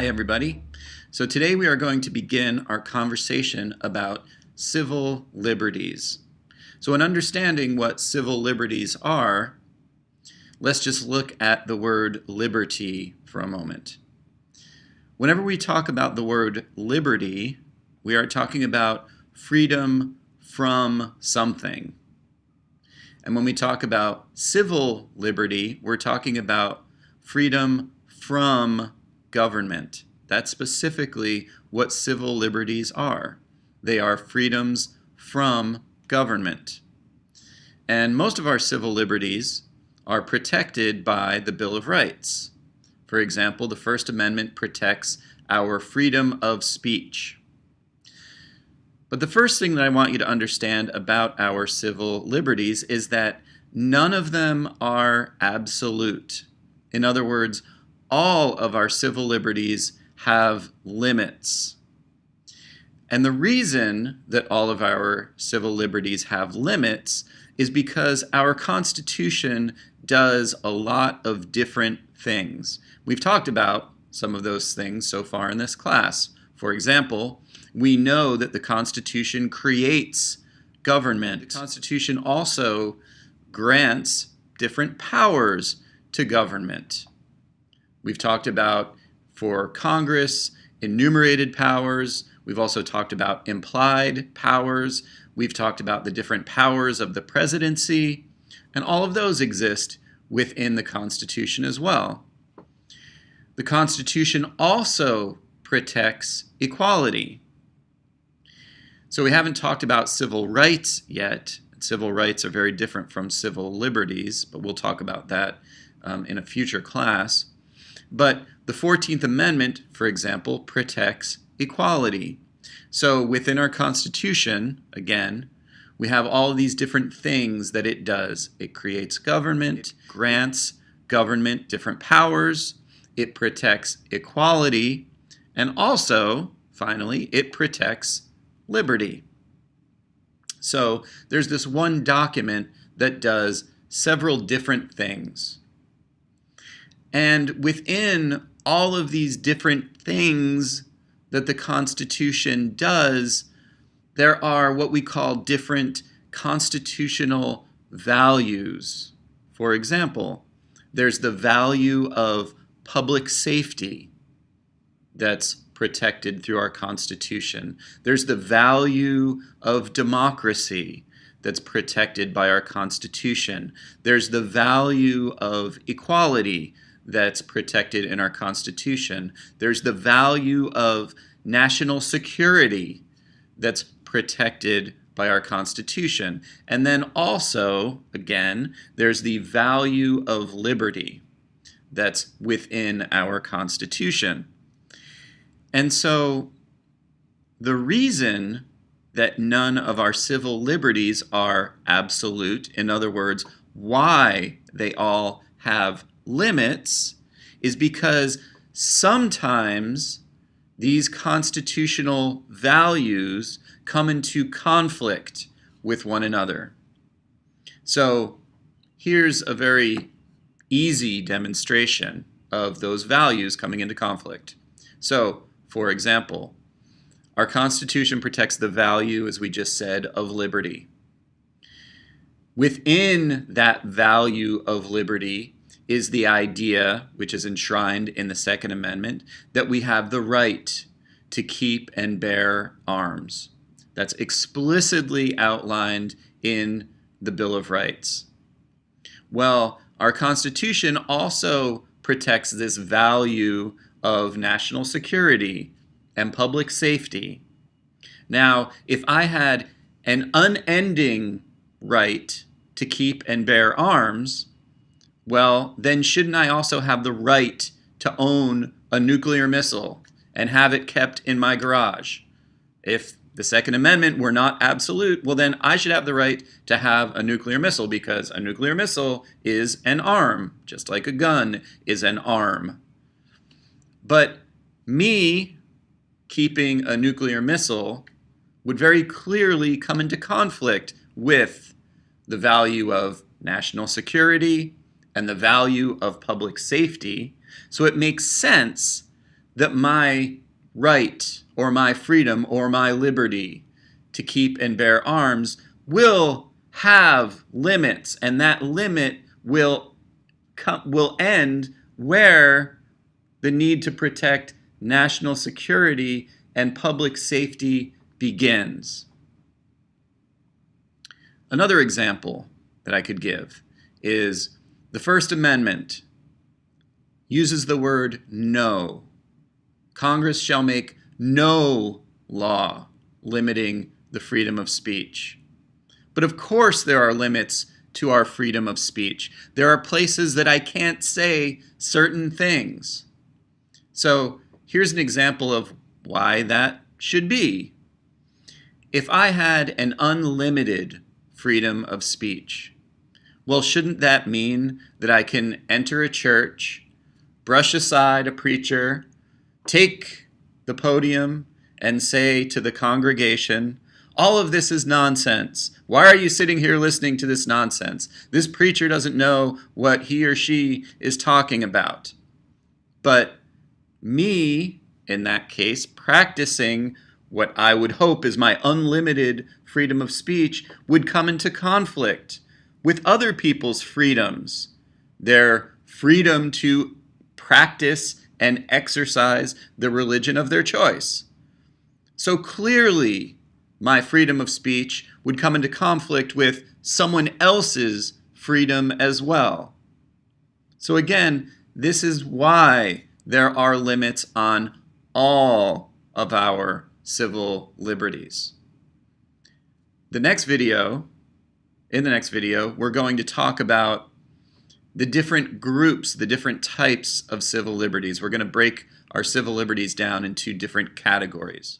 everybody. So today we are going to begin our conversation about civil liberties. So in understanding what civil liberties are, let's just look at the word liberty for a moment. Whenever we talk about the word liberty, we are talking about freedom from something. And when we talk about civil liberty, we're talking about freedom from government. That's specifically what civil liberties are. They are freedoms from government. And most of our civil liberties are protected by the Bill of Rights. For example, the First Amendment protects our freedom of speech. But the first thing that I want you to understand about our civil liberties is that none of them are absolute. In other words, all of our civil liberties have limits. And the reason that all of our civil liberties have limits is because our Constitution does a lot of different things. We've talked about some of those things so far in this class. For example, we know that the Constitution creates government. The Constitution also grants different powers to government. We've talked about, for Congress, enumerated powers. We've also talked about implied powers. We've talked about the different powers of the presidency, and all of those exist within the Constitution as well. The Constitution also protects equality. So we haven't talked about civil rights yet. Civil rights are very different from civil liberties, but we'll talk about that in a future class. But the 14th Amendment, for example, protects equality. So within our Constitution, again, we have all these different things that it does. It creates government, grants government different powers, it protects equality, and also, finally, it protects liberty. So there's this one document that does several different things. And within all of these different things that the Constitution does, there are what we call different constitutional values. For example, there's the value of public safety that's protected through our Constitution. There's the value of democracy that's protected by our Constitution. There's the value of equality that's protected in our Constitution. There's the value of national security that's protected by our Constitution. And then also, again, there's the value of liberty that's within our Constitution. And so the reason that none of our civil liberties are absolute, in other words, why they all have limits, is because sometimes these constitutional values come into conflict with one another. So here's a very easy demonstration of those values coming into conflict. So, for example, our Constitution protects the value, as we just said, of liberty. Within that value of liberty is the idea, which is enshrined in the Second Amendment, that we have the right to keep and bear arms. That's explicitly outlined in the Bill of Rights. Well, our Constitution also protects this value of national security and public safety. Now, if I had an unending right to keep and bear arms, well, then shouldn't I also have the right to own a nuclear missile and have it kept in my garage? If the Second Amendment were not absolute, well, then I should have the right to have a nuclear missile, because a nuclear missile is an arm, just like a gun is an arm. But me keeping a nuclear missile would very clearly come into conflict with the value of national security and the value of public safety. So it makes sense that my right or my freedom or my liberty to keep and bear arms will have limits, and that limit will end where the need to protect national security and public safety begins. Another example that I could give is the First Amendment uses the word no. Congress shall make no law limiting the freedom of speech. But of course there are limits to our freedom of speech. There are places that I can't say certain things. So here's an example of why that should be. If I had an unlimited freedom of speech, well, shouldn't that mean that I can enter a church, brush aside a preacher, take the podium, and say to the congregation, all of this is nonsense. Why are you sitting here listening to this nonsense? This preacher doesn't know what he or she is talking about. But me, in that case, practicing what I would hope is my unlimited freedom of speech would come into conflict with other people's freedoms, their freedom to practice and exercise the religion of their choice. So clearly, my freedom of speech would come into conflict with someone else's freedom as well. So again, this is why there are limits on all of our civil liberties. In the next video, we're going to talk about the different groups, the different types of civil liberties. We're going to break our civil liberties down into different categories.